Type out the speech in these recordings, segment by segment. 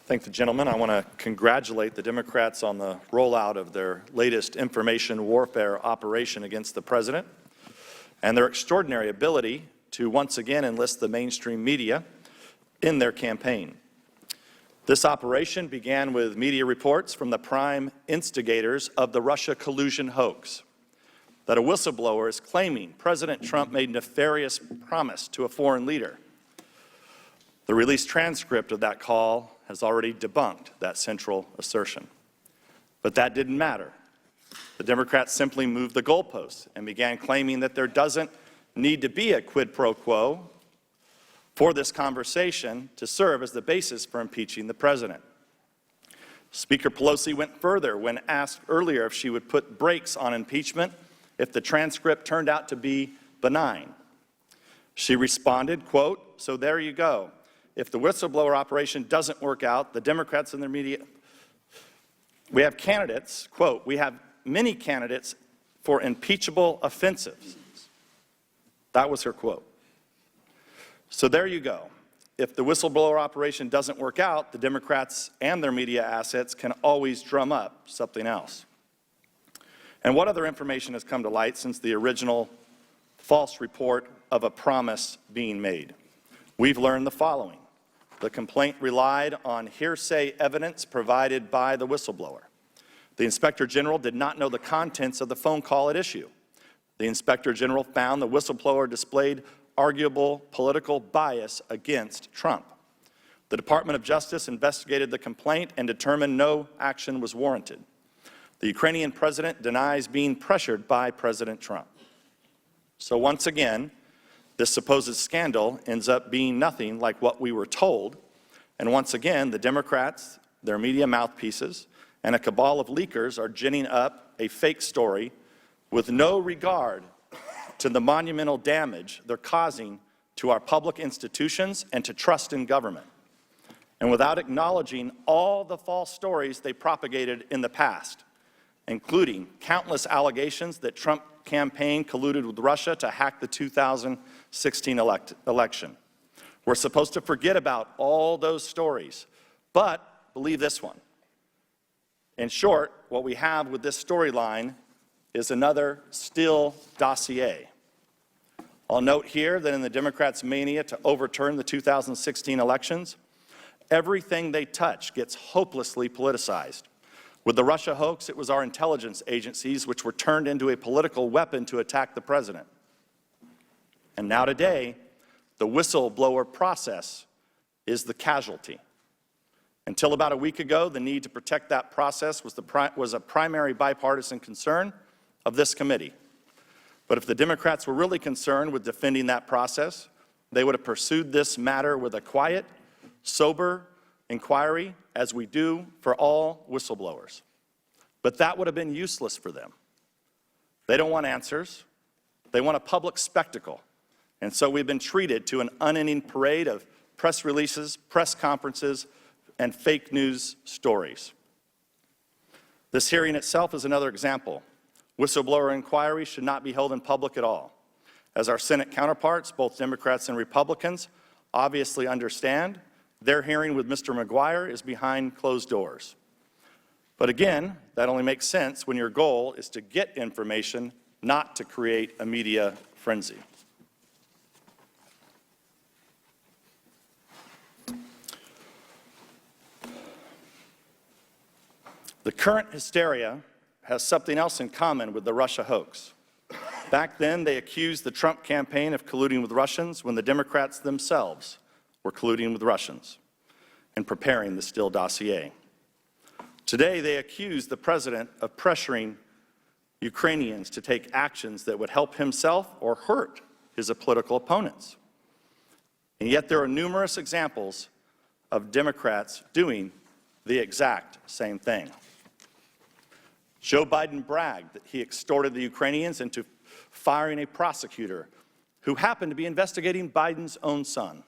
Thank the gentleman. I want to congratulate the Democrats on the rollout of their latest information warfare operation against the president and their extraordinary ability to once again enlist the mainstream media in their campaign. This operation began with media reports from the prime instigators of the Russia collusion hoax that a whistleblower is claiming President Trump made nefarious promise to a foreign leader. The released transcript of that call has already debunked that central assertion. But that didn't matter. The Democrats simply moved the goalposts and began claiming that there doesn't need to be a quid pro quo for this conversation to serve as the basis for impeaching the president. Speaker Pelosi went further when asked earlier if she would put brakes on impeachment if the transcript turned out to be benign. She responded, quote, "So there you go. If the whistleblower operation doesn't work out, the Democrats and their media, we have candidates, quote, we have many candidates for impeachable offenses." That was her quote. So there you go. If the whistleblower operation doesn't work out, the Democrats and their media assets can always drum up something else. And what other information has come to light since the original false report of a promise being made? We've learned the following. The complaint relied on hearsay evidence provided by the whistleblower. The Inspector General did not know the contents of the phone call at issue. The Inspector General found the whistleblower displayed arguable political bias against Trump. The Department of Justice investigated the complaint and determined no action was warranted. The Ukrainian president denies being pressured by President Trump. So once again, this supposed scandal ends up being nothing like what we were told, and once again, the Democrats, their media mouthpieces, and a cabal of leakers are ginning up a fake story with no regard to the monumental damage they're causing to our public institutions and to trust in government, and without acknowledging all the false stories they propagated in the past, including countless allegations that Trump campaign colluded with Russia to hack the 2016 election. We're supposed to forget about all those stories, but believe this one. In short, what we have with this storyline is another Steele dossier. I'll note here that in the Democrats' mania to overturn the 2016 elections, everything they touch gets hopelessly politicized. With the Russia hoax, it was our intelligence agencies which were turned into a political weapon to attack the president. And now today, the whistleblower process is the casualty. Until about a week ago, the need to protect that process was a primary bipartisan concern of this committee. But if the Democrats were really concerned with defending that process, they would have pursued this matter with a quiet, sober inquiry, as we do for all whistleblowers. But that would have been useless for them. They don't want answers. They want a public spectacle. And so we've been treated to an unending parade of press releases, press conferences, and fake news stories. This hearing itself is another example. Whistleblower inquiries should not be held in public at all. As our Senate counterparts, both Democrats and Republicans, obviously understand, their hearing with Mr. McGuire is behind closed doors. But again, that only makes sense when your goal is to get information, not to create a media frenzy. The current hysteria has something else in common with the Russia hoax. Back then, they accused the Trump campaign of colluding with Russians when the Democrats themselves were colluding with Russians and preparing the Steele dossier. Today, they accuse the president of pressuring Ukrainians to take actions that would help himself or hurt his political opponents. And yet there are numerous examples of Democrats doing the exact same thing. Joe Biden bragged that he extorted the Ukrainians into firing a prosecutor who happened to be investigating Biden's own son.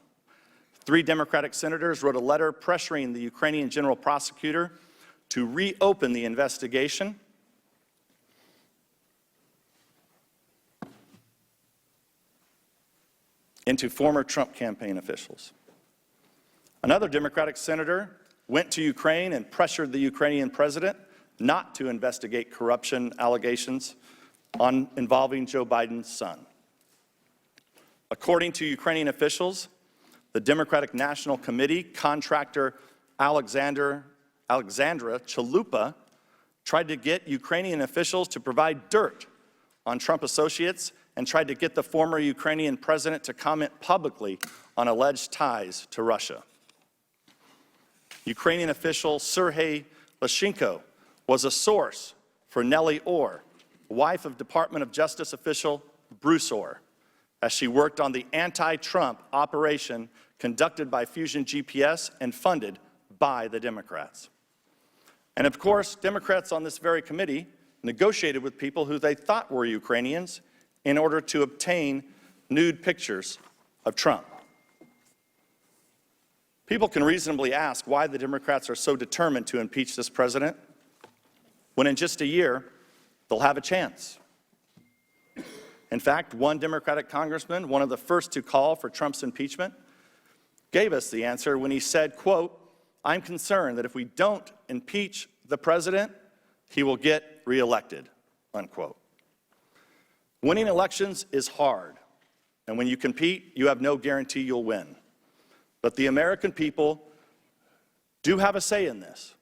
3 Democratic senators wrote a letter pressuring the Ukrainian general prosecutor to reopen the investigation into former Trump campaign officials. Another Democratic senator went to Ukraine and pressured the Ukrainian president not to investigate corruption allegations involving Joe Biden's son. According to Ukrainian officials, the Democratic National Committee contractor Alexandra Chalupa tried to get Ukrainian officials to provide dirt on Trump associates and tried to get the former Ukrainian president to comment publicly on alleged ties to Russia. Ukrainian official Sergei Lyshenko was a source for Nellie Orr, wife of Department of Justice official Bruce Orr, as she worked on the anti-Trump operation conducted by Fusion GPS and funded by the Democrats. And of course, Democrats on this very committee negotiated with people who they thought were Ukrainians in order to obtain nude pictures of Trump. People can reasonably ask why the Democrats are so determined to impeach this president when in just a year they'll have a chance. In fact, one Democratic congressman, one of the first to call for Trump's impeachment, gave us the answer when he said, quote, "I'm concerned that if we don't impeach the president, he will get reelected," unquote. Winning elections is hard, and when you compete, you have no guarantee you'll win. But the American people do have a say in this,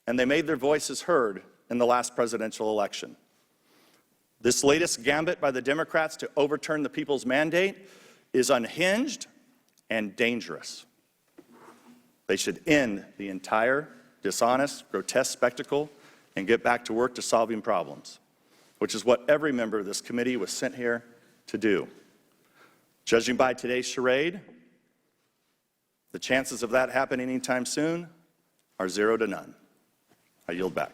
and they made their voices heard in the last presidential election. This latest gambit by the Democrats to overturn the people's mandate is unhinged and dangerous. They should end the entire dishonest, grotesque spectacle and get back to work to solving problems, which is what every member of this committee was sent here to do. Judging by today's charade, the chances of that happening anytime soon are 0 to none. I yield back.